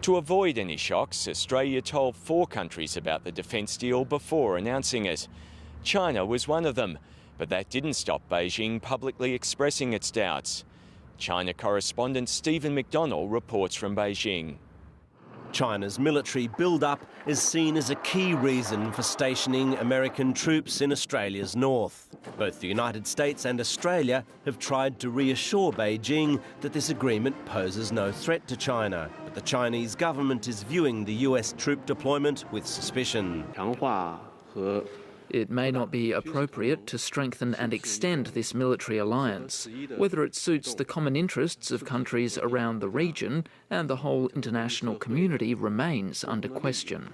To avoid any shocks, Australia told 4 countries about the defence deal before announcing it. China was one of them, but that didn't stop Beijing publicly expressing its doubts. China correspondent Stephen McDonnell reports from Beijing. China's military build-up is seen as a key reason for stationing American troops in Australia's north. Both the United States and Australia have tried to reassure Beijing that this agreement poses no threat to China, but the Chinese government is viewing the US troop deployment with suspicion. It may not be appropriate to strengthen and extend this military alliance, whether it suits the common interests of countries around the region and the whole international community remains under question.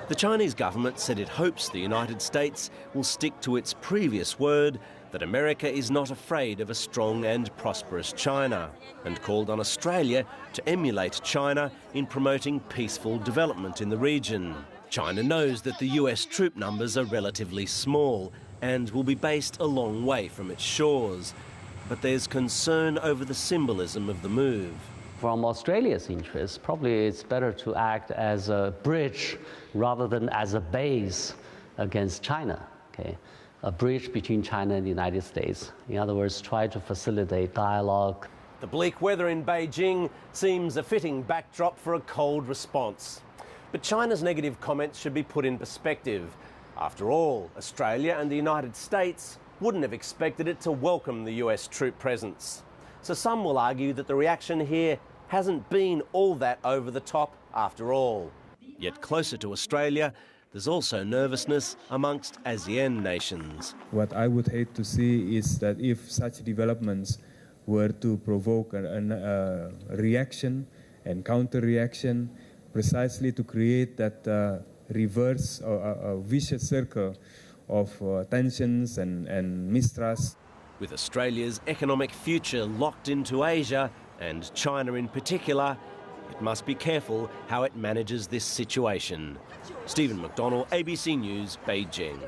The Chinese government said it hopes the United States will stick to its previous word that America is not afraid of a strong and prosperous China, and called on Australia to emulate China in promoting peaceful development in the region. China knows that the US troop numbers are relatively small and will be based a long way from its shores. But there's concern over the symbolism of the move. From Australia's interest, probably it's better to act as a bridge rather than as a base against China. Okay? A bridge between China and the United States. In other words, try to facilitate dialogue. The bleak weather in Beijing seems a fitting backdrop for a cold response. But China's negative comments should be put in perspective. After all, Australia and the United States wouldn't have expected it to welcome the US troop presence. So some will argue that the reaction here hasn't been all that over the top after all. Yet closer to Australia, there's also nervousness amongst ASEAN nations. What I would hate to see is that if such developments were to provoke a reaction and counter-reaction, precisely to create that reverse or a vicious circle of tensions and mistrust. With Australia's economic future locked into Asia, and China in particular, it must be careful how it manages this situation. Stephen McDonnell, ABC News, Beijing.